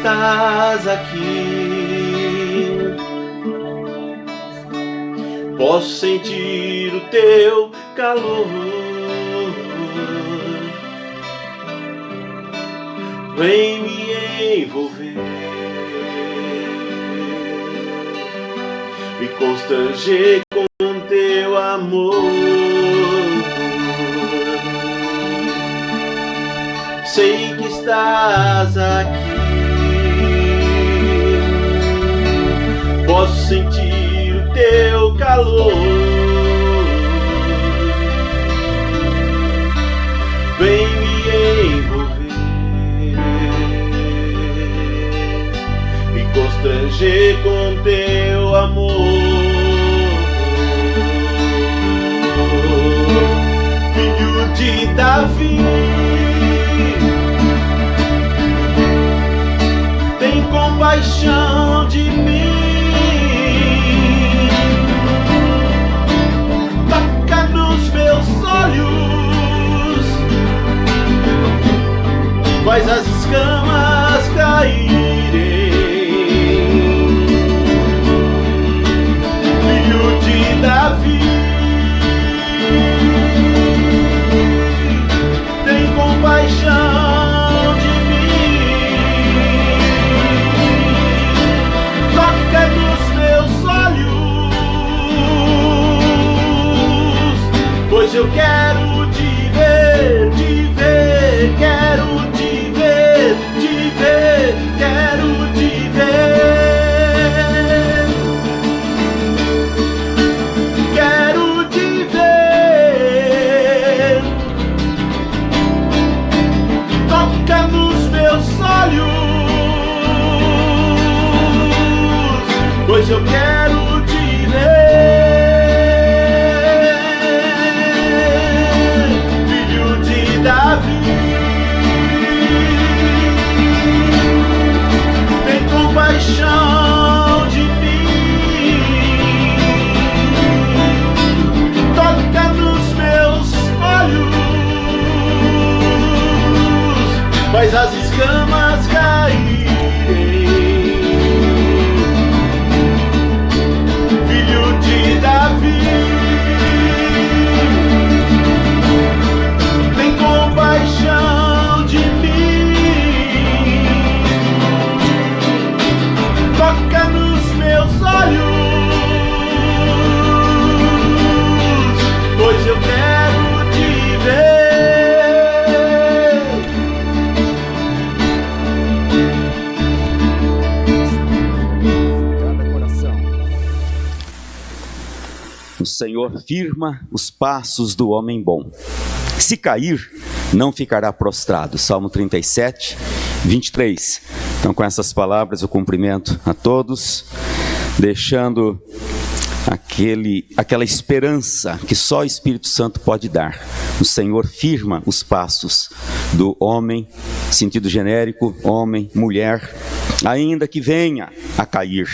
estás aqui. Posso sentir o teu calor. Vem me envolver, me constranger com teu amor. Sei que estás aqui. Posso sentir o teu calor. Vem me envolver, me constranger com teu amor. Filho de Davi, tem compaixão de mim. Toca nos meus olhos, faz as escamas caírem. Filho de Davi, tem compaixão de mim. Toca nos meus olhos, pois eu quero te ver, quero te ver, quero te ver, quero te ver. Toca nos meus olhos, pois eu quero te ver. Filho de Davi, tem compaixão de mim. Toca nos meus olhos, faz as escamas caírem. Filho de Davi, tem compaixão de mim. Toca nos meus olhos, pois eu quero te ver. Cada coração. O Senhor firma os passos do homem bom. Se cair, não ficará prostrado. Salmo 37, 23. Então, com essas palavras, eu cumprimento a todos, deixando aquela esperança que só o Espírito Santo pode dar. O Senhor firma os passos do homem, sentido genérico, homem, mulher, ainda que venha a cair,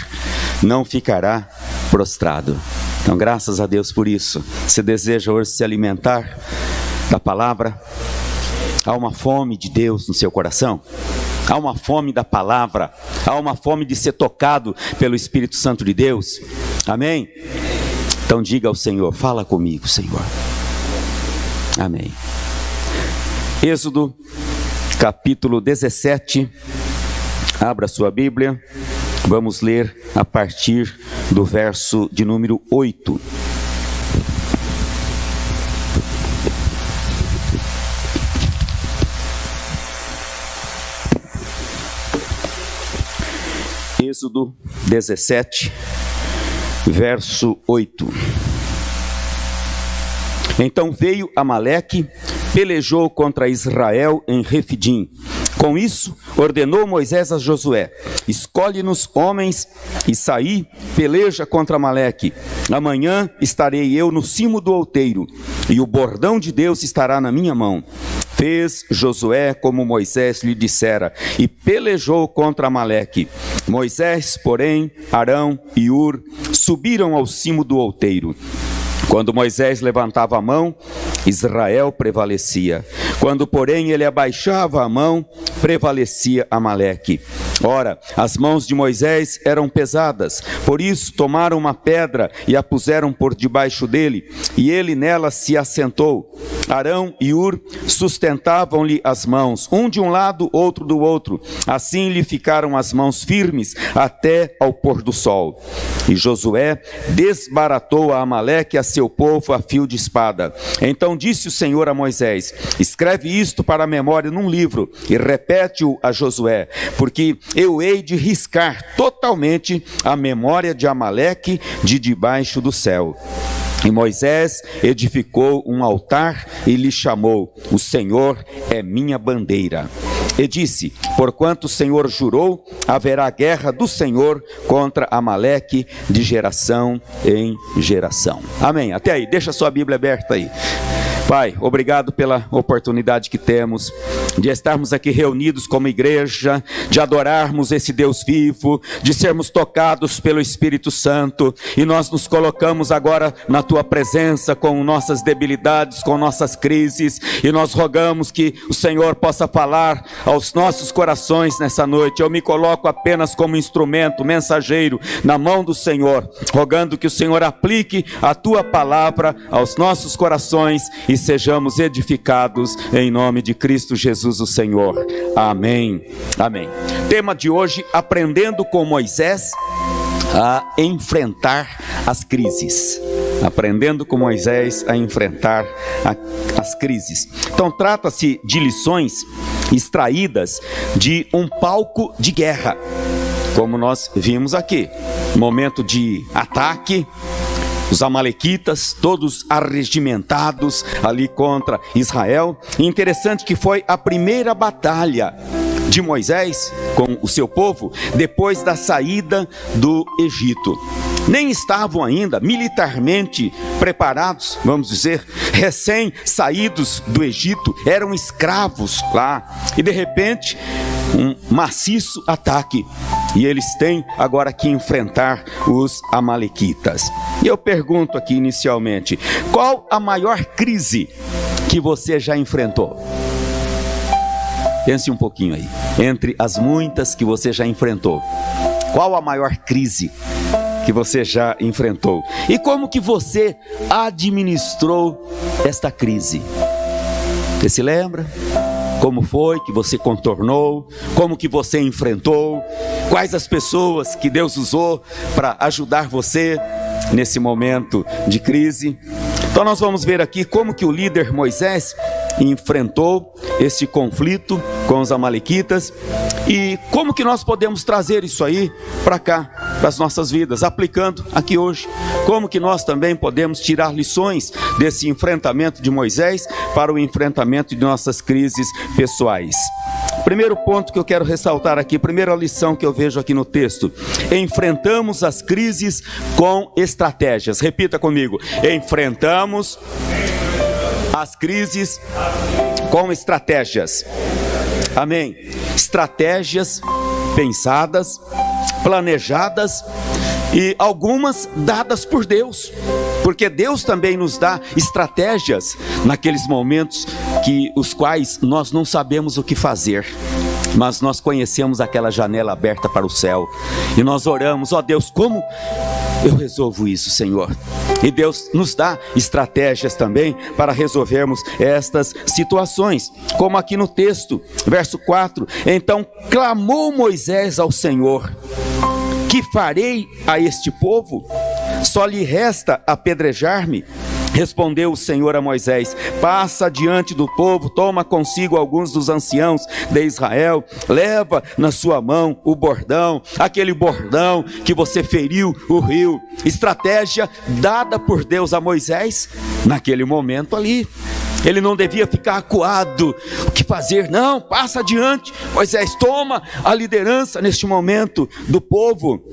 não ficará prostrado. Então, graças a Deus por isso. Você deseja hoje se alimentar da palavra? Há uma fome de Deus no seu coração? Há uma fome da palavra? Há uma fome de ser tocado pelo Espírito Santo de Deus? Amém? Então diga ao Senhor: fala comigo, Senhor. Amém. Êxodo, capítulo 17. Abra sua Bíblia. Vamos ler a partir do verso de número 8. Êxodo 17, verso 8. Então veio Amaleque, pelejou contra Israel em Refidim. Com isso, ordenou Moisés a Josué: escolhe-nos homens e saí, peleja contra Amaleque. Amanhã estarei eu no cimo do outeiro, e o bordão de Deus estará na minha mão. Fez Josué como Moisés lhe dissera, e pelejou contra Amaleque. Moisés, porém, Arão e Ur subiram ao cimo do outeiro. Quando Moisés levantava a mão, Israel prevalecia. Quando, porém, ele abaixava a mão, prevalecia Amaleque. Ora, as mãos de Moisés eram pesadas, por isso tomaram uma pedra e a puseram por debaixo dele, e ele nela se assentou. Arão e Hur sustentavam-lhe as mãos, um de um lado, outro do outro. Assim lhe ficaram as mãos firmes até ao pôr do sol. E Josué desbaratou a Amaleque e a seu povo a fio de espada. Então disse o Senhor a Moisés: escreve isto para a memória num livro e repete-o a Josué, porque eu hei de riscar totalmente a memória de Amaleque de debaixo do céu. E Moisés edificou um altar e lhe chamou: o Senhor é minha bandeira. E disse: porquanto o Senhor jurou, haverá guerra do Senhor contra Amaleque de geração em geração. Amém. Até aí, deixa a sua Bíblia aberta aí. Pai, obrigado pela oportunidade que temos de estarmos aqui reunidos como igreja, de adorarmos esse Deus vivo, de sermos tocados pelo Espírito Santo, e nós nos colocamos agora na Tua presença com nossas debilidades, com nossas crises, e nós rogamos que o Senhor possa falar aos nossos corações nessa noite. Eu me coloco apenas como instrumento, mensageiro na mão do Senhor, rogando que o Senhor aplique a Tua palavra aos nossos corações e sejamos edificados em nome de Cristo Jesus o Senhor. Amém. Amém. Tema de hoje: aprendendo com Moisés a enfrentar as crises. Aprendendo com Moisés a enfrentar as crises. Então trata-se de lições extraídas de um palco de guerra, como nós vimos aqui. Momento de ataque, os amalequitas, todos arregimentados ali contra Israel. E interessante que foi a primeira batalha de Moisés com o seu povo depois da saída do Egito. Nem estavam ainda militarmente preparados, vamos dizer, recém-saídos do Egito, eram escravos lá. E de repente, um maciço ataque. E eles têm agora que enfrentar os amalequitas. E eu pergunto aqui inicialmente: qual a maior crise que você já enfrentou? Pense um pouquinho aí. Entre as muitas que você já enfrentou, qual a maior crise que você já enfrentou? E como que você administrou esta crise? Você se lembra? Como foi que você contornou? Como que você enfrentou? Quais as pessoas que Deus usou para ajudar você nesse momento de crise? Então nós vamos ver aqui como que o líder Moisés enfrentou esse conflito com os amalequitas e como que nós podemos trazer isso aí para cá, para as nossas vidas, aplicando aqui hoje. Como que nós também podemos tirar lições desse enfrentamento de Moisés para o enfrentamento de nossas crises pessoais. Primeiro ponto que eu quero ressaltar aqui, primeira lição que eu vejo aqui no texto: enfrentamos as crises com estratégias. Repita comigo: enfrentamos as crises com estratégias. Amém. Estratégias pensadas, planejadas e algumas dadas por Deus, porque Deus também nos dá estratégias naqueles momentos que os quais nós não sabemos o que fazer, mas nós conhecemos aquela janela aberta para o céu e nós oramos: ó Deus, como eu resolvo isso, Senhor? E Deus nos dá estratégias também para resolvermos estas situações, como aqui no texto, verso 4: então clamou Moisés ao Senhor: que farei a este povo? Só lhe resta apedrejar-me. Respondeu o Senhor a Moisés: passa diante do povo, toma consigo alguns dos anciãos de Israel, leva na sua mão o bordão, aquele bordão que você feriu o rio. Estratégia dada por Deus a Moisés naquele momento ali. Ele não devia ficar acuado, o que fazer? Não, passa adiante, Moisés, toma a liderança neste momento do povo.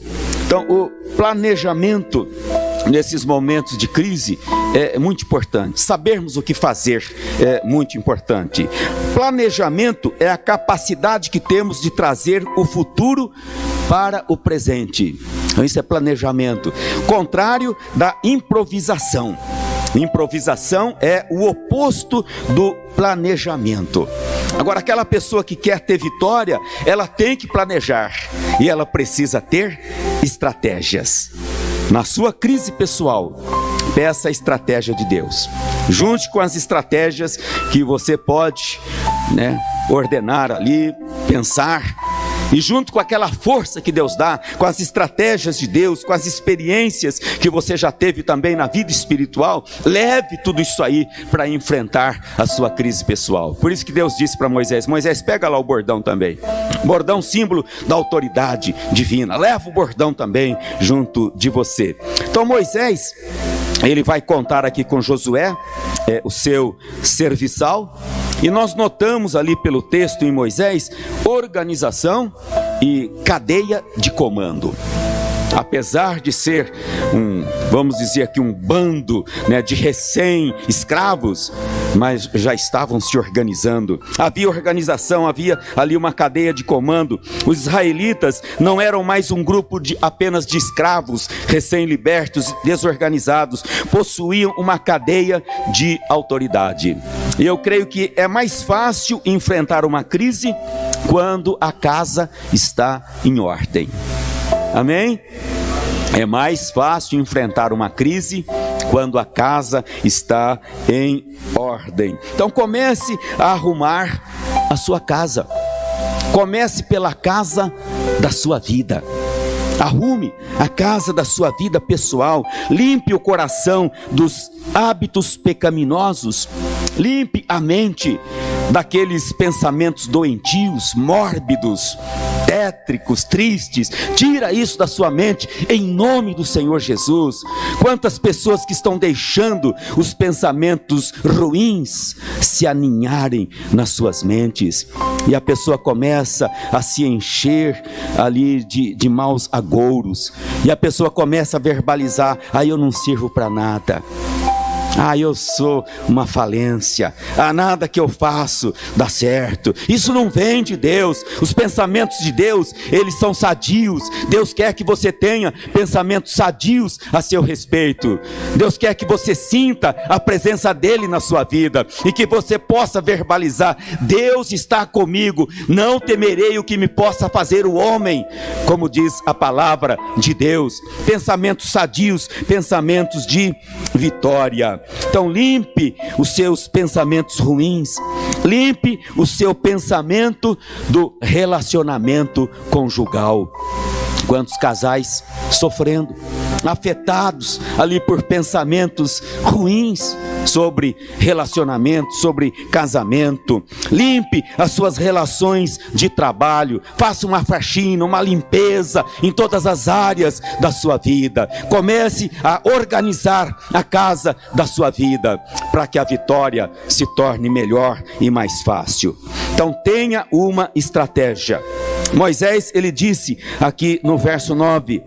Então o planejamento nesses momentos de crise é muito importante. Sabermos o que fazer é muito importante. Planejamento é a capacidade que temos de trazer o futuro para o presente. Então isso é planejamento. Contrário da improvisação. Improvisação é o oposto do planejamento. Agora, aquela pessoa que quer ter vitória, ela tem que planejar e ela precisa ter estratégias. Na sua crise pessoal, peça a estratégia de Deus. Junte com as estratégias que você pode, ordenar ali, pensar. E junto com aquela força que Deus dá, com as estratégias de Deus, com as experiências que você já teve também na vida espiritual, leve tudo isso aí para enfrentar a sua crise pessoal. Por isso que Deus disse para Moisés: Moisés, pega lá o bordão também. Bordão, símbolo da autoridade divina. Leva o bordão também junto de você. Então Moisés, ele vai contar aqui com Josué, o seu serviçal. E nós notamos ali pelo texto em Moisés, organização e cadeia de comando. Apesar de ser vamos dizer aqui um bando de recém-escravos, mas já estavam se organizando. Havia organização, havia ali uma cadeia de comando. Os israelitas não eram mais um grupo apenas de escravos, recém-libertos, desorganizados. Possuíam uma cadeia de autoridade. E eu creio que é mais fácil enfrentar uma crise quando a casa está em ordem. Amém? É mais fácil enfrentar uma crise quando a casa está em ordem. Então comece a arrumar a sua casa. Comece pela casa da sua vida. Arrume a casa da sua vida pessoal. Limpe o coração dos hábitos pecaminosos. Limpe a mente daqueles pensamentos doentios, mórbidos, tétricos, tristes. Tira isso da sua mente em nome do Senhor Jesus. Quantas pessoas que estão deixando os pensamentos ruins se aninharem nas suas mentes, e a pessoa começa a se encher ali de maus agouros, e a pessoa começa a verbalizar: eu não sirvo para nada, eu sou uma falência, nada que eu faço dá certo. Isso não vem de Deus. Os pensamentos de Deus, eles são sadios. Deus quer que você tenha pensamentos sadios a seu respeito. Deus quer que você sinta a presença dele na sua vida e que você possa verbalizar: Deus está comigo, não temerei o que me possa fazer o homem, como diz a palavra de Deus. Pensamentos sadios, pensamentos de vitória. Então limpe os seus pensamentos ruins, limpe o seu pensamento do relacionamento conjugal. Quantos casais sofrendo, afetados ali por pensamentos ruins sobre relacionamento, sobre casamento. Limpe as suas relações de trabalho, faça uma faxina, uma limpeza em todas as áreas da sua vida. Comece a organizar a casa da sua vida, para que a vitória se torne melhor e mais fácil. Então tenha uma estratégia. Moisés, ele disse aqui no verso 9: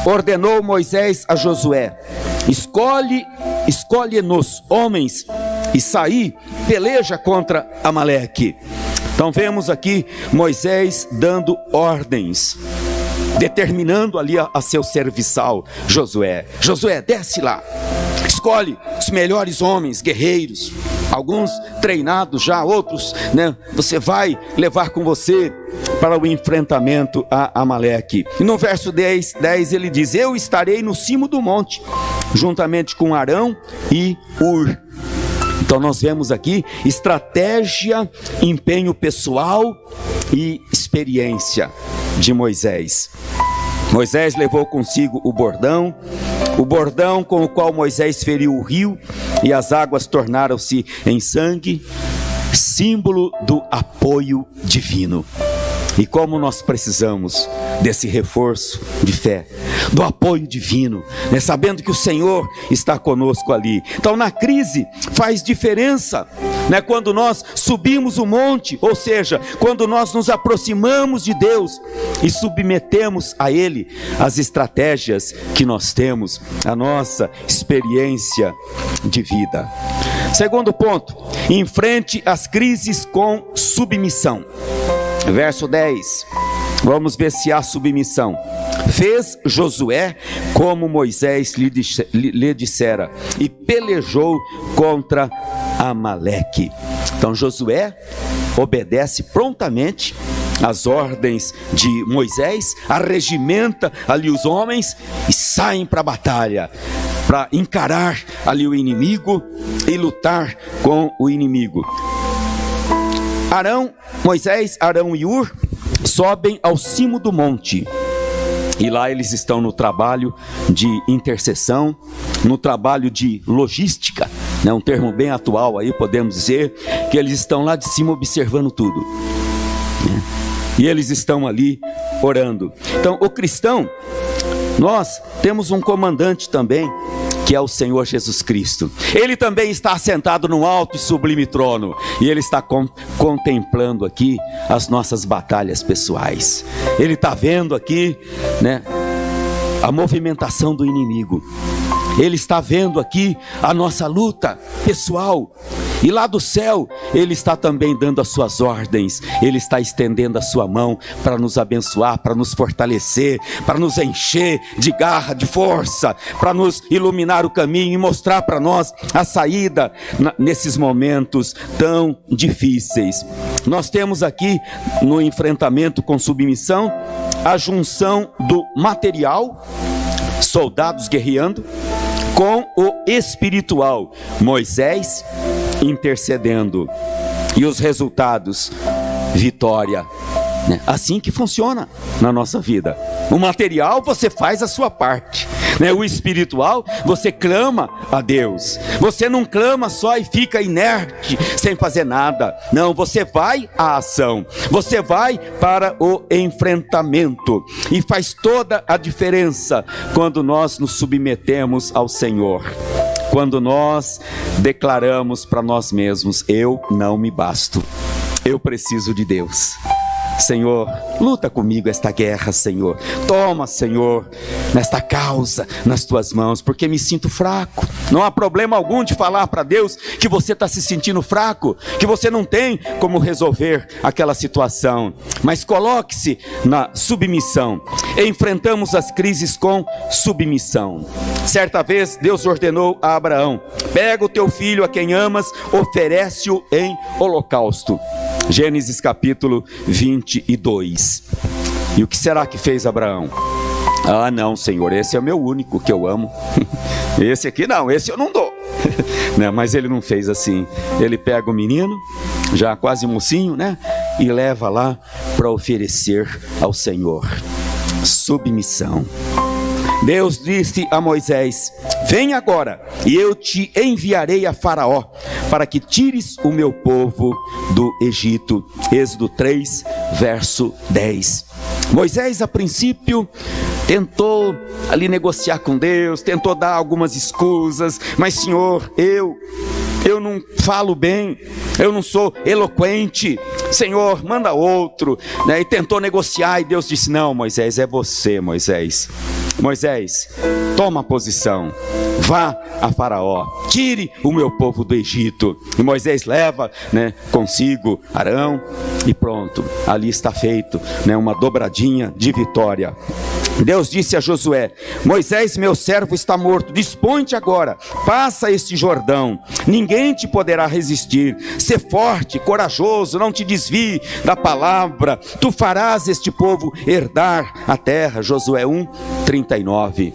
ordenou Moisés a Josué: escolhe-nos homens e saí, peleja contra Amaleque. Então vemos aqui Moisés dando ordens, determinando ali a seu serviçal Josué: Josué, desce lá, escolhe os melhores homens, guerreiros, alguns treinados já, outros, você vai levar com você para o enfrentamento a Amaleque. E no verso 10 ele diz: eu estarei no cimo do monte, juntamente com Arão e Ur. Então nós vemos aqui estratégia, empenho pessoal e experiência de Moisés. Moisés levou consigo o bordão com o qual Moisés feriu o rio, e as águas tornaram-se em sangue, símbolo do apoio divino. E como nós precisamos desse reforço de fé, do apoio divino, sabendo que o Senhor está conosco ali. Então na crise faz diferença, quando nós subimos o monte, ou seja, quando nós nos aproximamos de Deus e submetemos a Ele as estratégias que nós temos, a nossa experiência de vida. Segundo ponto: enfrente as crises com submissão. Verso 10, vamos ver se há submissão. Fez Josué como Moisés lhe dissera, e pelejou contra Amaleque. Então Josué obedece prontamente as ordens de Moisés, arregimenta ali os homens e saem para a batalha, para encarar ali o inimigo e lutar com o inimigo. Moisés, Arão e Hur sobem ao cimo do monte. E lá eles estão no trabalho de intercessão, no trabalho de logística, né? Um termo bem atual aí, podemos dizer, que eles estão lá de cima observando tudo, né? E eles estão ali orando. Então, o cristão, nós temos um comandante também, que é o Senhor Jesus Cristo. Ele também está assentado num alto e sublime trono, e Ele está contemplando aqui as nossas batalhas pessoais. Ele está vendo aqui, né, a movimentação do inimigo. Ele está vendo aqui a nossa luta pessoal. E lá do céu, Ele está também dando as suas ordens. Ele está estendendo a sua mão para nos abençoar, para nos fortalecer, para nos encher de garra, de força, para nos iluminar o caminho e mostrar para nós a saída nesses momentos tão difíceis. Nós temos aqui no enfrentamento com submissão a junção do material, soldados guerreando, com o espiritual, Moisés intercedendo, e os resultados, vitória, né? Assim que funciona na nossa vida. O material, você faz a sua parte, né? O espiritual, você clama a Deus. Você não clama só e fica inerte, sem fazer nada. Não, você vai à ação, você vai para o enfrentamento, e faz toda a diferença quando nós nos submetemos ao Senhor. Quando nós declaramos para nós mesmos: eu não me basto, eu preciso de Deus. Senhor, luta comigo esta guerra, Senhor. Toma, Senhor, nesta causa nas tuas mãos, porque me sinto fraco. Não há problema algum de falar para Deus que você está se sentindo fraco, que você não tem como resolver aquela situação. Mas coloque-se na submissão. Enfrentamos as crises com submissão. Certa vez Deus ordenou a Abraão: pega o teu filho a quem amas, oferece-o em holocausto. Gênesis capítulo 22. E o que será que fez Abraão? Ah, não, Senhor, esse é o meu único que eu amo. Esse aqui não, esse eu não dou. Né? Mas ele não fez assim. Ele pega o menino, já quase mocinho, né? E leva lá para oferecer ao Senhor. Submissão. Deus disse a Moisés: vem agora, e eu te enviarei a Faraó, para que tires o meu povo do Egito. Êxodo 3, verso 10. Moisés, a princípio, tentou ali negociar com Deus, tentou dar algumas escusas, mas Senhor, eu não falo bem, eu não sou eloquente, Senhor, manda outro, né? E tentou negociar, e Deus disse: não, Moisés, é você, Moisés. Moisés, toma posição, vá a Faraó, tire o meu povo do Egito. E Moisés leva, né, consigo Arão, e pronto, ali está feito, né, uma dobradinha de vitória. Deus disse a Josué: Moisés, meu servo, está morto, dispõe-te agora, passa este Jordão, ninguém te poderá resistir. Sê forte, corajoso, não te desvie da palavra, tu farás este povo herdar a terra. Josué 1:39.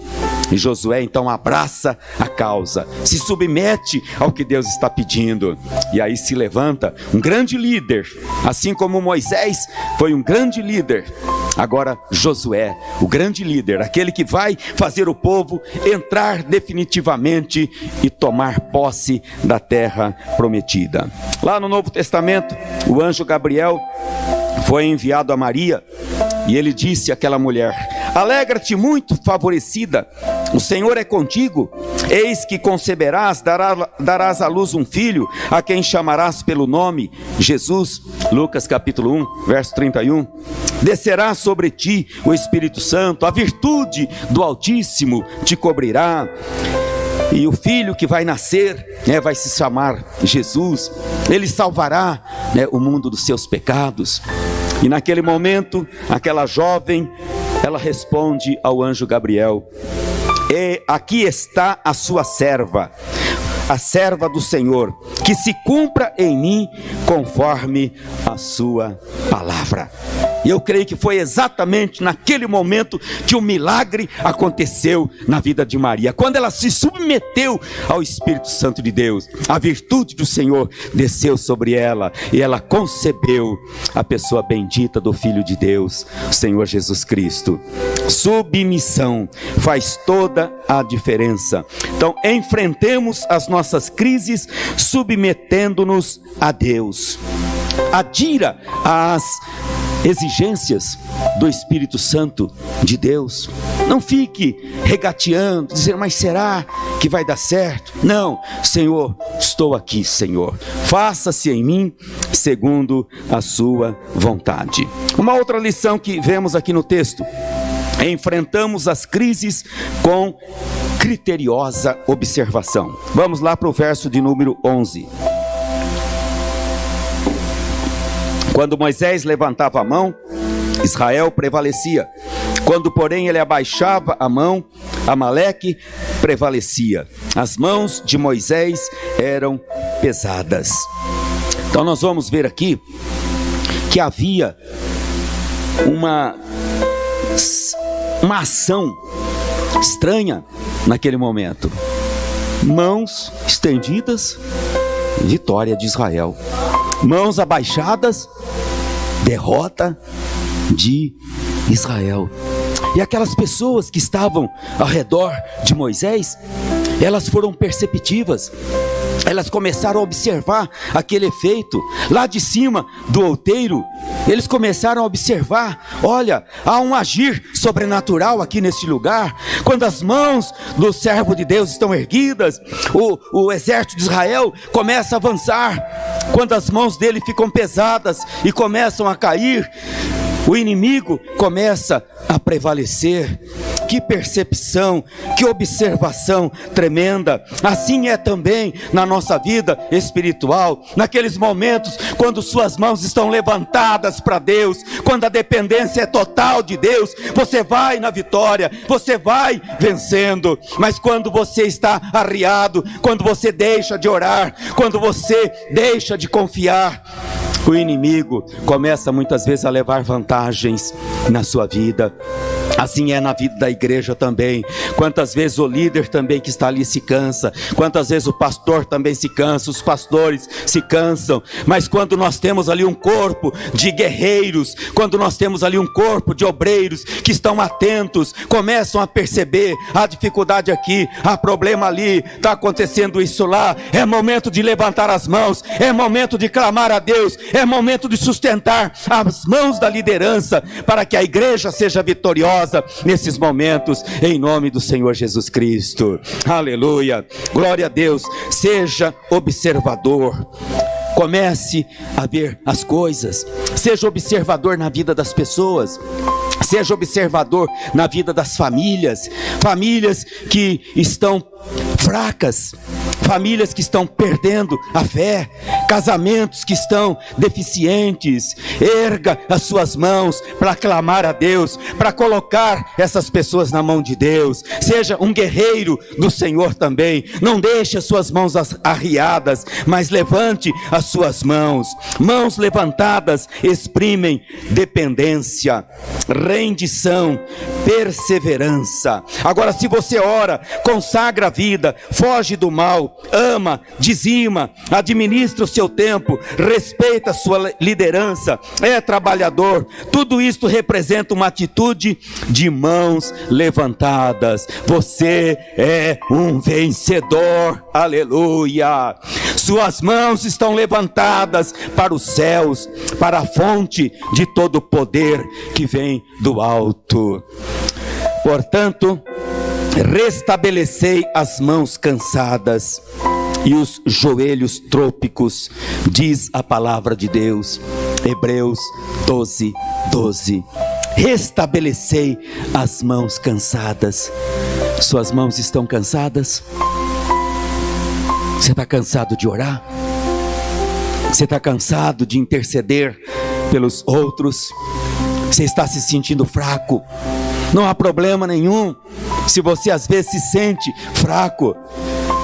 E Josué então abraça a causa, se submete ao que Deus está pedindo, e aí se levanta um grande líder, assim como Moisés foi um grande líder. Agora Josué, o grande líder, aquele que vai fazer o povo entrar definitivamente e tomar posse da terra prometida. Lá no Novo Testamento, o anjo Gabriel foi enviado a Maria, e ele disse àquela mulher: alegra-te muito, favorecida, o Senhor é contigo, eis que conceberás, darás à luz um filho, a quem chamarás pelo nome Jesus. Lucas capítulo 1, verso 31. Descerá sobre ti o Espírito Santo, a virtude do Altíssimo te cobrirá, e o filho que vai nascer, né, vai se chamar Jesus. Ele salvará, né, o mundo dos seus pecados. E naquele momento, aquela jovem, ela responde ao anjo Gabriel: e aqui está a sua serva, a serva do Senhor, que se cumpra em mim conforme a sua palavra. E eu creio que foi exatamente naquele momento que o milagre aconteceu na vida de Maria. Quando ela se submeteu ao Espírito Santo de Deus, a virtude do Senhor desceu sobre ela e ela concebeu a pessoa bendita do Filho de Deus, o Senhor Jesus Cristo. Submissão faz toda a diferença. Então, enfrentemos as nossas crises submetendo-nos a Deus. Adira às exigências do Espírito Santo de Deus. Não fique regateando, dizendo, mas será que vai dar certo? Não, Senhor, estou aqui, Senhor. Faça-se em mim segundo a sua vontade. Uma outra lição que vemos aqui no texto: enfrentamos as crises com criteriosa observação. Vamos lá para o verso de número 11. Quando Moisés levantava a mão, Israel prevalecia. Quando, porém, ele abaixava a mão, Amaleque prevalecia. As mãos de Moisés eram pesadas. Então nós vamos ver aqui que havia uma ação estranha naquele momento. Mãos estendidas, vitória de Israel. Mãos abaixadas, derrota de Israel. E aquelas pessoas que estavam ao redor de Moisés, elas foram perceptivas. Elas começaram a observar aquele efeito. Lá de cima do outeiro, eles começaram a observar: olha, há um agir sobrenatural aqui neste lugar. Quando as mãos do servo de Deus estão erguidas, o exército de Israel começa a avançar. Quando as mãos dele ficam pesadas e começam a cair, o inimigo começa a prevalecer. Que percepção, que observação tremenda. Assim é também na nossa vida espiritual. Naqueles momentos quando suas mãos estão levantadas para Deus, quando a dependência é total de Deus, você vai na vitória, você vai vencendo. Mas quando você está arriado, quando você deixa de orar, quando você deixa de confiar, o inimigo começa muitas vezes a levar vantagens na sua vida. Assim é na vida da igreja também. Quantas vezes o líder também que está ali se cansa, quantas vezes o pastor também se cansa, os pastores se cansam. Mas quando nós temos ali um corpo de guerreiros, quando nós temos ali um corpo de obreiros que estão atentos, começam a perceber a dificuldade aqui, há problema ali, está acontecendo isso lá, é momento de levantar as mãos, é momento de clamar a Deus, é momento de sustentar as mãos da liderança para que a igreja seja vitoriosa nesses momentos, em nome do Senhor Jesus Cristo. Aleluia, glória a Deus. Seja observador, comece a ver as coisas, seja observador na vida das pessoas, seja observador na vida das famílias, famílias que estão fracas, famílias que estão perdendo a fé, casamentos que estão deficientes. Erga as suas mãos para clamar a Deus, para colocar essas pessoas na mão de Deus. Seja um guerreiro do Senhor também. Não deixe as suas mãos arriadas, mas levante as suas mãos. Mãos levantadas exprimem dependência, rendição, perseverança. Agora, se você ora, consagra a vida, foge do mal, ama, dizima, administra o seu tempo, respeita a sua liderança, é trabalhador, tudo isto representa uma atitude de mãos levantadas. Você é um vencedor, aleluia. Suas mãos estão levantadas para os céus, para a fonte de todo poder que vem do alto. Portanto, restabelecei as mãos cansadas e os joelhos trôpicos, diz a palavra de Deus. Hebreus 12, 12. Restabelecei as mãos cansadas. Suas mãos estão cansadas? Você está cansado de orar? Você está cansado de interceder pelos outros? Você está se sentindo fraco? Não há problema nenhum se você às vezes se sente fraco.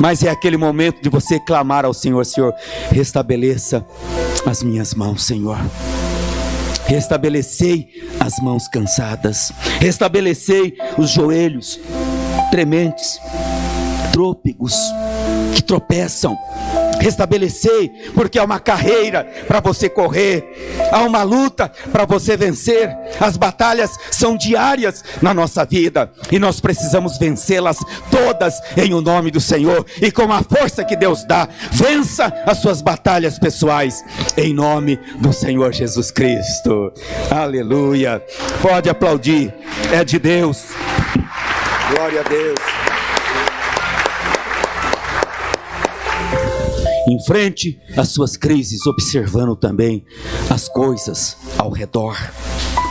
Mas é aquele momento de você clamar ao Senhor: Senhor, restabeleça as minhas mãos, Senhor. Restabelecei as mãos cansadas, restabelecei os joelhos trementes, trôpegos, que tropeçam. Restabelecei, porque há uma carreira para você correr, há uma luta para você vencer. As batalhas são diárias na nossa vida e nós precisamos vencê-las todas em o nome do Senhor, e com a força que Deus dá, vença as suas batalhas pessoais em nome do Senhor Jesus Cristo. Aleluia. Pode aplaudir, é de Deus. Glória a Deus. Enfrente as suas crises, observando também as coisas ao redor,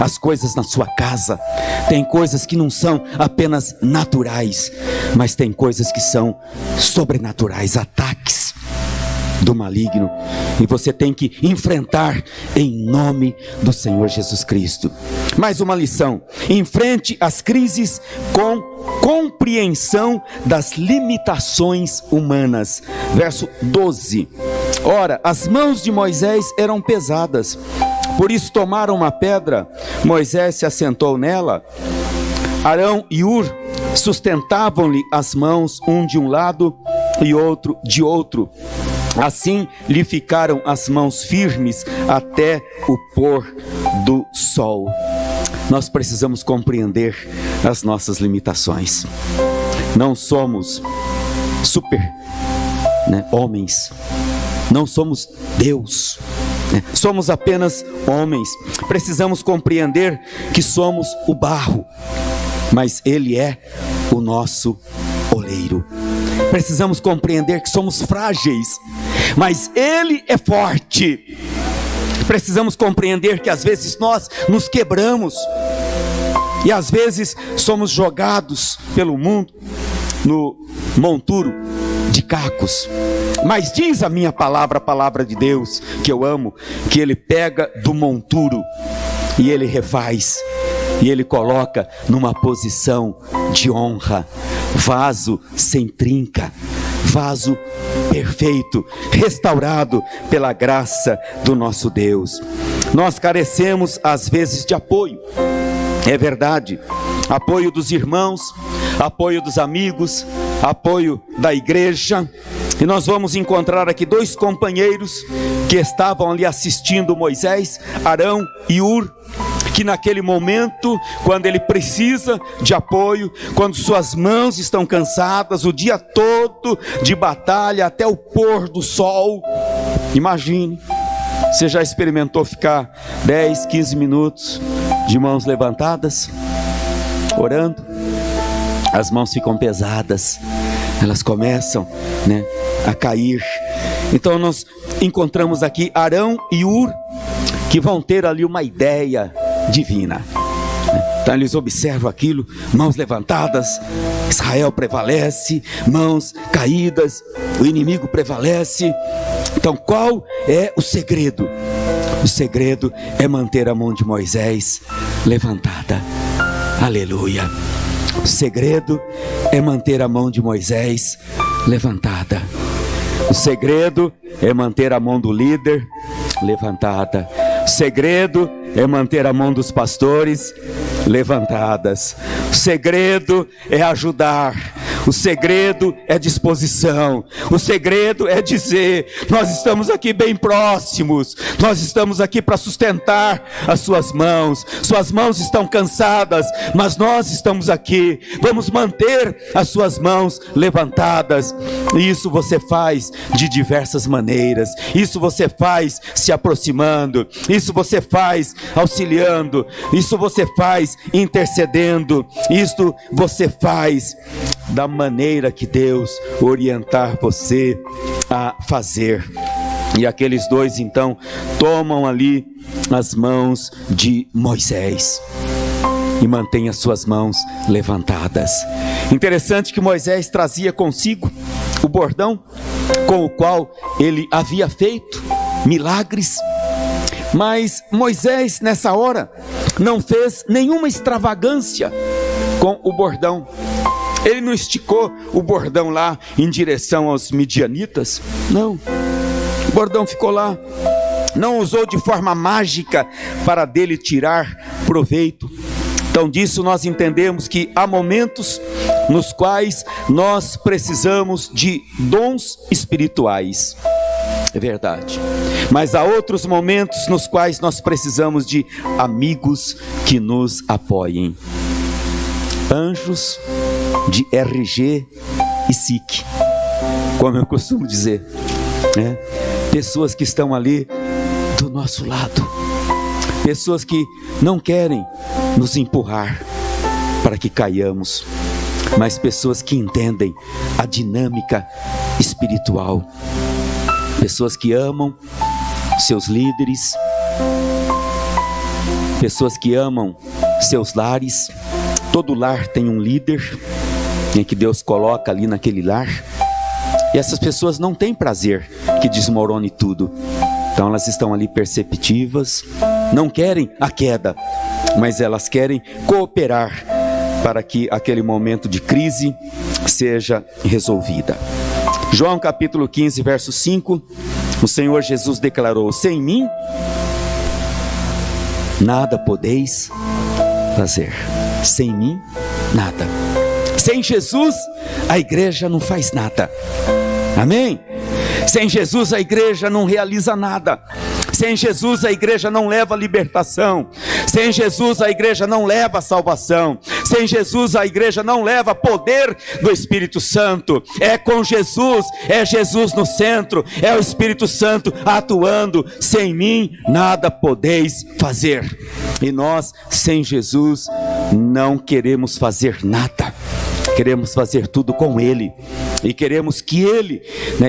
as coisas na sua casa. Tem coisas que não são apenas naturais, mas tem coisas que são sobrenaturais, ataques do maligno, e você tem que enfrentar em nome do Senhor Jesus Cristo. Mais uma lição: enfrente as crises com compreensão das limitações humanas. Verso 12: ora, as mãos de Moisés eram pesadas, por isso tomaram uma pedra, Moisés se assentou nela, Arão e Hur sustentavam-lhe as mãos, um de um lado e outro de outro. Assim lhe ficaram as mãos firmes até o pôr do sol. Nós precisamos compreender as nossas limitações. Não somos homens, não somos Deus, somos apenas homens. Precisamos compreender que somos o barro, mas Ele é o nosso oleiro. Precisamos compreender que somos frágeis, mas Ele é forte. Precisamos compreender que às vezes nós nos quebramos, e às vezes somos jogados pelo mundo no monturo de cacos. Mas diz a minha palavra, a palavra de Deus, que eu amo, que Ele pega do monturo e Ele refaz, e Ele coloca numa posição de honra, vaso sem trinca, vaso perfeito, restaurado pela graça do nosso Deus. Nós carecemos às vezes de apoio, é verdade, apoio dos irmãos, apoio dos amigos, apoio da igreja. E nós vamos encontrar aqui dois companheiros que estavam ali assistindo Moisés, Arão e Hur, que naquele momento, quando ele precisa de apoio, quando suas mãos estão cansadas, o dia todo de batalha até o pôr do sol. Imagine, você já experimentou ficar 10, 15 minutos de mãos levantadas, orando? As mãos ficam pesadas, elas começam a cair. Então nós encontramos aqui Arão e Hur, que vão ter ali uma ideia divina. Então eles observam aquilo, mãos levantadas, Israel prevalece, mãos caídas, o inimigo prevalece. Então qual é o segredo? O segredo é manter a mão de Moisés levantada. Aleluia. O segredo é manter a mão de Moisés levantada. O segredo é manter a mão do líder levantada. O segredo é manter a mão dos pastores levantadas. O segredo é ajudar. O segredo é disposição. O segredo é dizer: nós estamos aqui bem próximos, nós estamos aqui para sustentar as suas mãos. Suas mãos estão cansadas, mas nós estamos aqui. Vamos manter as suas mãos levantadas. E isso você faz de diversas maneiras. Isso você faz se aproximando. Isso você faz auxiliando. Isso você faz intercedendo. Isso você faz da maneira que Deus orientar você a fazer. E aqueles dois então tomam ali as mãos de Moisés e mantêm as suas mãos levantadas. Interessante que Moisés trazia consigo o bordão com o qual ele havia feito milagres. Mas Moisés nessa hora não fez nenhuma extravagância com o bordão. Ele não esticou o bordão lá em direção aos midianitas, não. O bordão ficou lá. Não usou de forma mágica para dele tirar proveito. Então disso nós entendemos que há momentos nos quais nós precisamos de dons espirituais. É verdade. Mas há outros momentos nos quais nós precisamos de amigos que nos apoiem. Anjos de RG e SIC, como eu costumo dizer, né? Pessoas que estão ali do nosso lado, pessoas que não querem nos empurrar para que caiamos, mas pessoas que entendem a dinâmica espiritual, pessoas que amam seus líderes, pessoas que amam seus lares. Todo lar tem um líder em que Deus coloca ali naquele lar, e essas pessoas não têm prazer que desmorone tudo. Então elas estão ali perceptivas, não querem a queda, mas elas querem cooperar para que aquele momento de crise seja resolvida. João capítulo 15, verso 5, o Senhor Jesus declarou: sem mim nada podeis fazer. Sem mim, nada. Sem Jesus, a igreja não faz nada. Amém? Sem Jesus, a igreja não realiza nada. Sem Jesus, a igreja não leva libertação. Sem Jesus, a igreja não leva salvação. Sem Jesus, a igreja não leva poder do Espírito Santo. É com Jesus, é Jesus no centro, é o Espírito Santo atuando. Sem mim, nada podeis fazer. E nós, sem Jesus, não queremos fazer nada. Queremos fazer tudo com Ele, e queremos que Ele,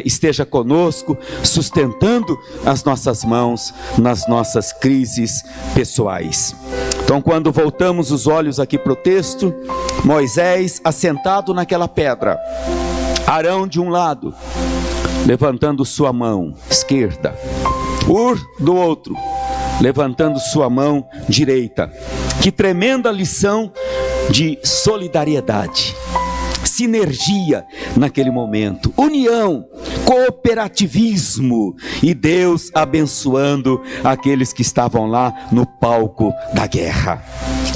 esteja conosco, sustentando as nossas mãos nas nossas crises pessoais. Então, quando voltamos os olhos aqui para o texto, Moisés assentado naquela pedra, Arão de um lado, levantando sua mão esquerda, Hur do outro, levantando sua mão direita. Que tremenda lição de solidariedade, sinergia naquele momento, união, cooperativismo, e Deus abençoando aqueles que estavam lá no palco da guerra.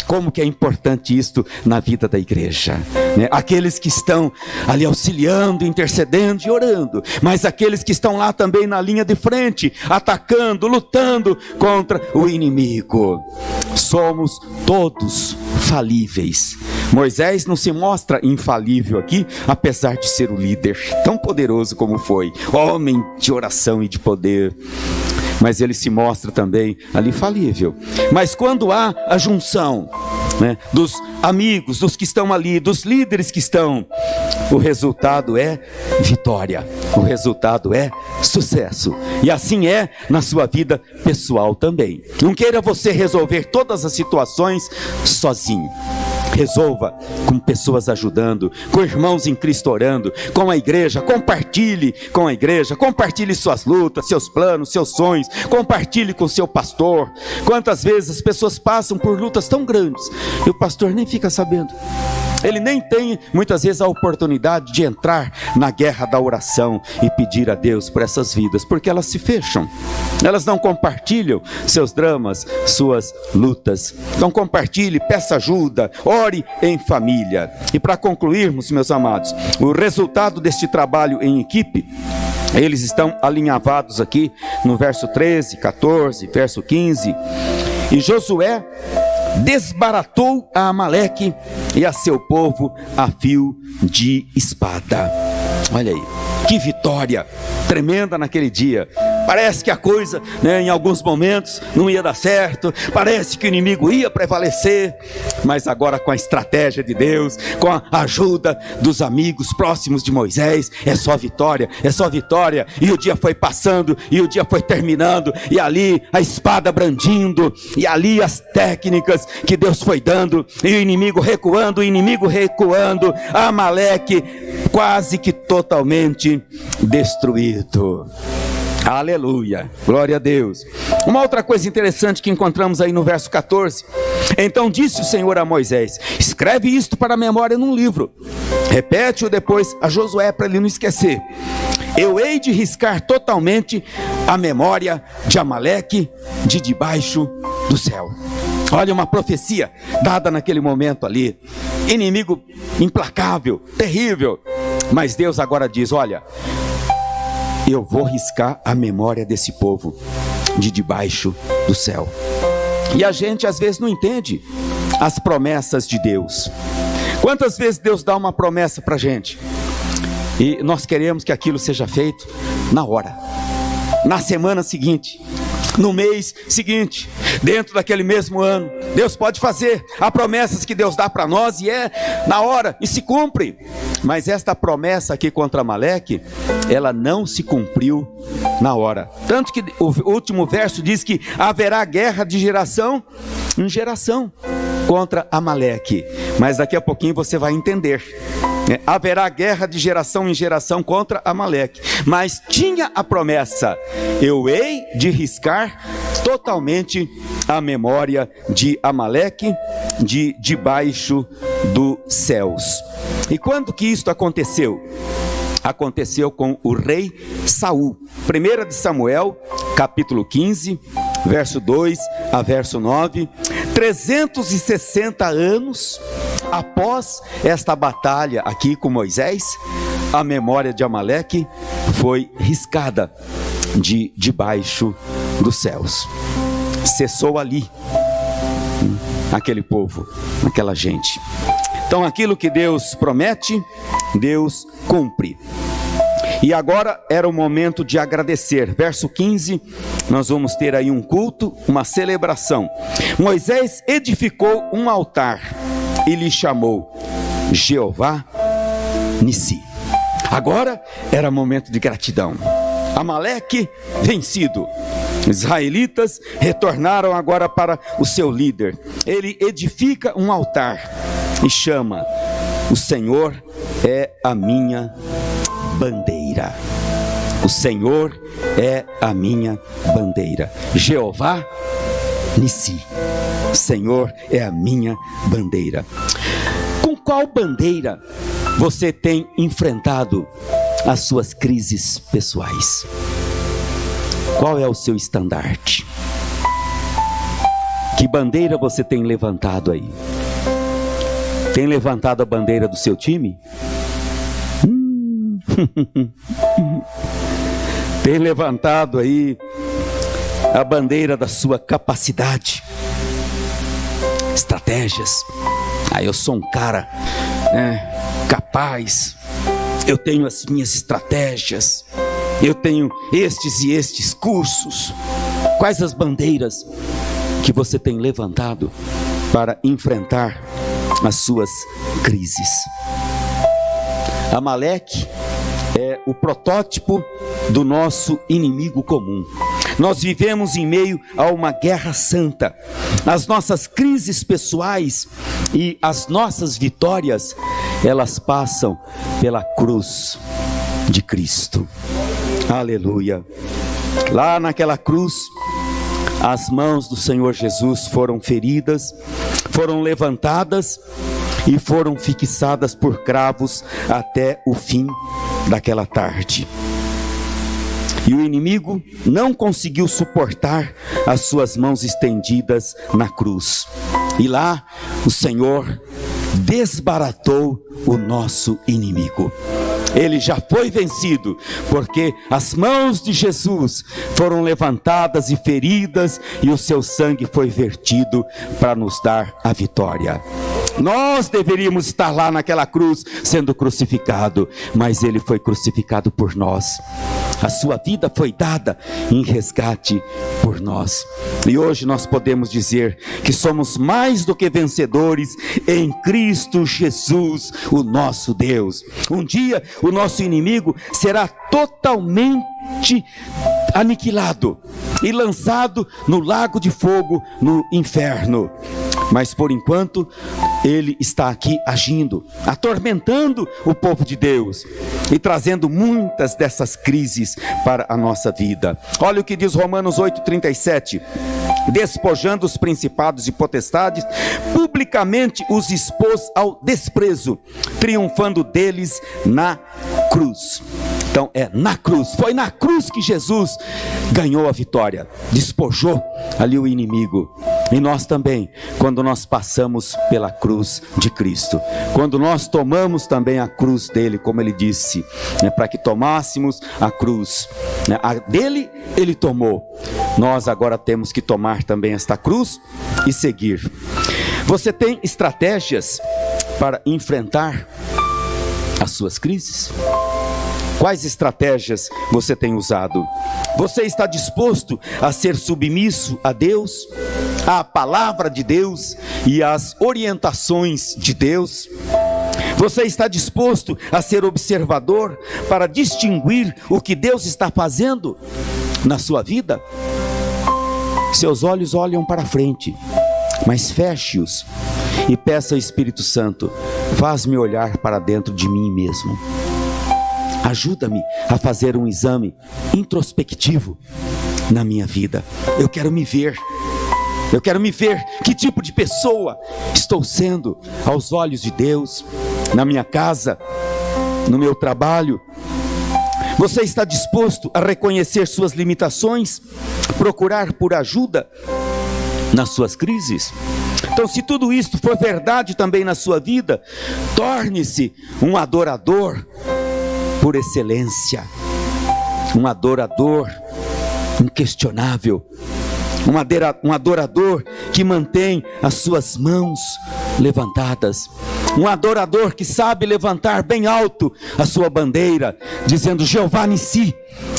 Como que é importante isto na vida da igreja, né? Aqueles que estão ali auxiliando, intercedendo e orando, mas aqueles que estão lá também na linha de frente, atacando, lutando contra o inimigo. Somos todos falíveis. Moisés não se mostra infalível aqui, apesar de ser o líder tão poderoso como foi, homem de oração e de poder, mas ele se mostra também ali falível. Mas quando há a junção, né, dos amigos, dos que estão ali, dos líderes que estão, o resultado é vitória, o resultado é sucesso. E assim é na sua vida pessoal também. Não queira você resolver todas as situações sozinho. Resolva com pessoas ajudando, com irmãos em Cristo orando, com a igreja. Compartilhe com a igreja, compartilhe suas lutas, seus planos, seus sonhos, compartilhe com seu pastor. Quantas vezes as pessoas passam por lutas tão grandes e o pastor nem fica sabendo. Ele nem tem muitas vezes a oportunidade de entrar na guerra da oração e pedir a Deus por essas vidas, porque elas se fecham, elas não compartilham seus dramas, suas lutas. Então compartilhe, peça ajuda, ore em família. E para concluirmos, meus amados, o resultado deste trabalho em equipe, eles estão alinhavados aqui no verso 13, 14, verso 15. E Josué desbaratou a Amaleque e a seu povo a fio de espada. Olha aí, que vitória tremenda naquele dia. Parece que a coisa, em alguns momentos não ia dar certo, parece que o inimigo ia prevalecer, mas agora com a estratégia de Deus, com a ajuda dos amigos próximos de Moisés, é só vitória, e o dia foi passando, e o dia foi terminando, e ali a espada brandindo, e ali as técnicas que Deus foi dando, e o inimigo recuando, a Amaleque quase que totalmente destruído. Aleluia, glória a Deus. Uma outra coisa interessante que encontramos aí no verso 14. Então disse o Senhor a Moisés: escreve isto para a memória num livro, repete-o depois a Josué para ele não esquecer. Eu hei de riscar totalmente a memória de Amaleque de debaixo do céu. Olha, uma profecia dada naquele momento ali. Inimigo implacável, terrível. Mas Deus agora diz: olha, eu vou riscar a memória desse povo de debaixo do céu. E a gente às vezes não entende as promessas de Deus. Quantas vezes Deus dá uma promessa para a gente e nós queremos que aquilo seja feito na hora, na semana seguinte, no mês seguinte, dentro daquele mesmo ano? Deus pode fazer. Há promessas que Deus dá para nós e é na hora e se cumpre. Mas esta promessa aqui contra Amaleque, ela não se cumpriu na hora. Tanto que o último verso diz que haverá guerra de geração em geração contra Amaleque. Mas daqui a pouquinho você vai entender. Haverá guerra de geração em geração contra Amaleque. Mas tinha a promessa: eu hei de riscar totalmente a memória de Amaleque de debaixo dos céus. E quando que isso aconteceu? Aconteceu com o rei Saul. 1 de Samuel, capítulo 15, verso 2 a verso 9. 360 anos após esta batalha aqui com Moisés, a memória de Amaleque foi riscada de debaixo dos céus. Cessou ali aquele povo, aquela gente. Então aquilo que Deus promete, Deus cumpre. E agora era o momento de agradecer. Verso 15, nós vamos ter aí um culto, uma celebração. Moisés edificou um altar e lhe chamou Jeová Nissi. Agora era momento de gratidão. Amaleque vencido. Os israelitas retornaram agora para o seu líder. Ele edifica um altar e chama: o Senhor é a minha bandeira. O Senhor é a minha bandeira. Jeová Nissi. O Senhor é a minha bandeira. Com qual bandeira você tem enfrentado as suas crises pessoais? Qual é o seu estandarte? Que bandeira você tem levantado aí? Tem levantado a bandeira do seu time? Tem levantado aí a bandeira da sua capacidade, estratégias? Eu sou um cara capaz, eu tenho as minhas estratégias, eu tenho estes e estes cursos. Quais as bandeiras que você tem levantado para enfrentar as suas crises? Amaleque é o protótipo do nosso inimigo comum. Nós vivemos em meio a uma guerra santa. As nossas crises pessoais e as nossas vitórias, elas passam pela cruz de Cristo. Aleluia. Lá naquela cruz, as mãos do Senhor Jesus foram feridas, foram levantadas e foram fixadas por cravos até o fim daquela tarde. E o inimigo não conseguiu suportar as suas mãos estendidas na cruz. E lá o Senhor desbaratou o nosso inimigo. Ele já foi vencido, porque as mãos de Jesus foram levantadas e feridas, e o seu sangue foi vertido para nos dar a vitória. Nós deveríamos estar lá naquela cruz sendo crucificado, mas ele foi crucificado por nós. A sua vida foi dada em resgate por nós. E hoje nós podemos dizer que somos mais do que vencedores em Cristo Jesus, o nosso Deus. Um dia o nosso inimigo será totalmente aniquilado e lançado no lago de fogo, no inferno. Mas por enquanto Ele está aqui agindo, atormentando o povo de Deus e trazendo muitas dessas crises para a nossa vida. Olha o que diz Romanos 8,37: despojando os principados e potestades, publicamente os expôs ao desprezo, triunfando deles na cruz. Então é na cruz, foi na cruz que Jesus ganhou a vitória, despojou ali o inimigo. E nós também, quando nós passamos pela cruz de Cristo, quando nós tomamos também a cruz dele, como ele disse, para que tomássemos a cruz, a dele ele tomou, nós agora temos que tomar também esta cruz e seguir. Você tem estratégias para enfrentar as suas crises? Quais estratégias você tem usado? Você está disposto a ser submisso a Deus, à palavra de Deus e às orientações de Deus? Você está disposto a ser observador para distinguir o que Deus está fazendo na sua vida? Seus olhos olham para frente, mas feche-os e peça ao Espírito Santo: faz-me olhar para dentro de mim mesmo. Ajuda-me a fazer um exame introspectivo na minha vida. Eu quero me ver. Eu quero me ver que tipo de pessoa estou sendo aos olhos de Deus, na minha casa, no meu trabalho. Você está disposto a reconhecer suas limitações, procurar por ajuda nas suas crises? Então, se tudo isto for verdade também na sua vida, torne-se um adorador por excelência, um adorador inquestionável, um adorador que mantém as suas mãos levantadas, um adorador que sabe levantar bem alto a sua bandeira, dizendo: Jeová Nissi,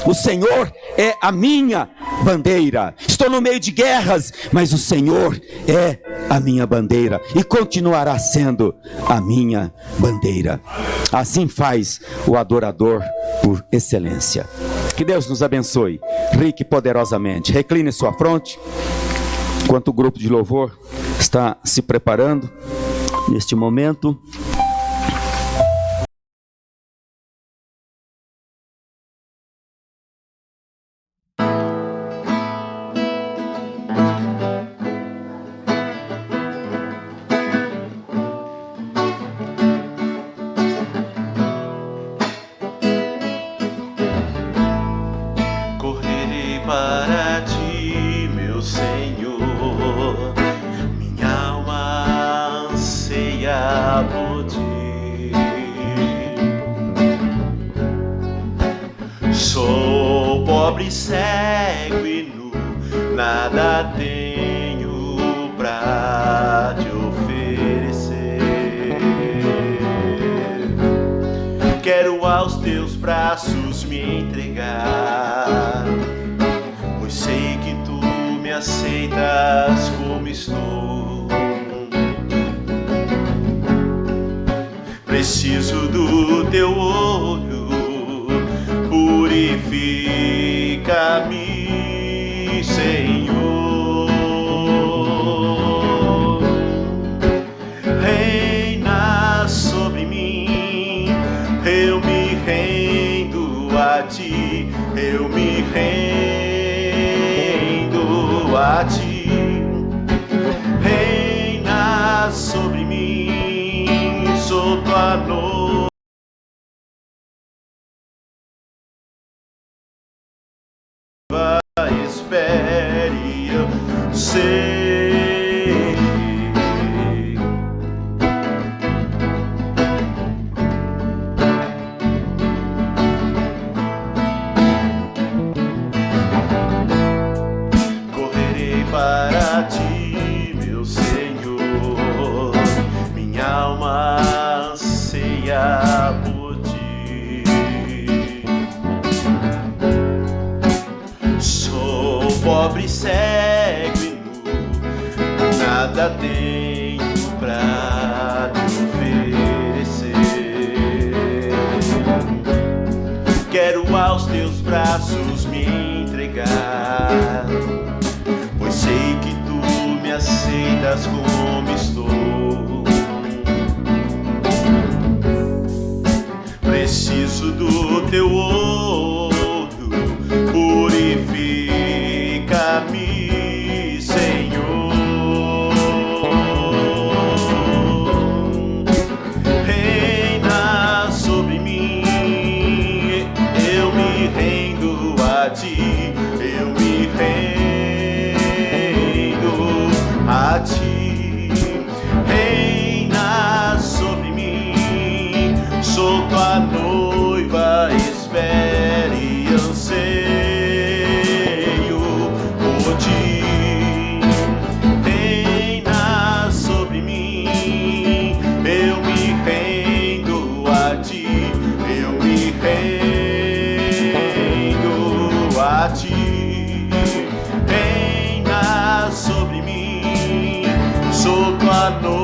o Senhor é a minha bandeira. Estou no meio de guerras, mas o Senhor é a minha bandeira e continuará sendo a minha bandeira. Assim faz o adorador por excelência. Que Deus nos abençoe rica e poderosamente. Recline sua fronte, enquanto o grupo de louvor está se preparando neste momento. Para ti, meu Senhor, minha alma anseia por ti. Sou pobre, cego e nu, nada tenho pra te oferecer. Quero aos teus braços me entregar, sei que tu me aceitas como estou. Preciso do teu olho, purifica-me, Senhor. Reina sobre mim, eu me rendo a ti, eu me rendo a ti. Reina sobre mim, sou tua noiva, espere, eu sei. Correrei para ti, meu Senhor, minha alma anseia por ti. Sou pobre, cego e nu, nada tenho pra te oferecer. Quero aos teus braços me entregar, pois sei que tu me aceitas como estou. do teu ouro, purifica-me, Senhor. Reina sobre mim, eu me rendo a ti, eu me rendo a ti. Reina sobre mim, sou tua noiva, espere e anseio por ti. Reina sobre mim, eu me rendo a ti, eu me rendo a ti. Reina sobre mim, sou tua noiva,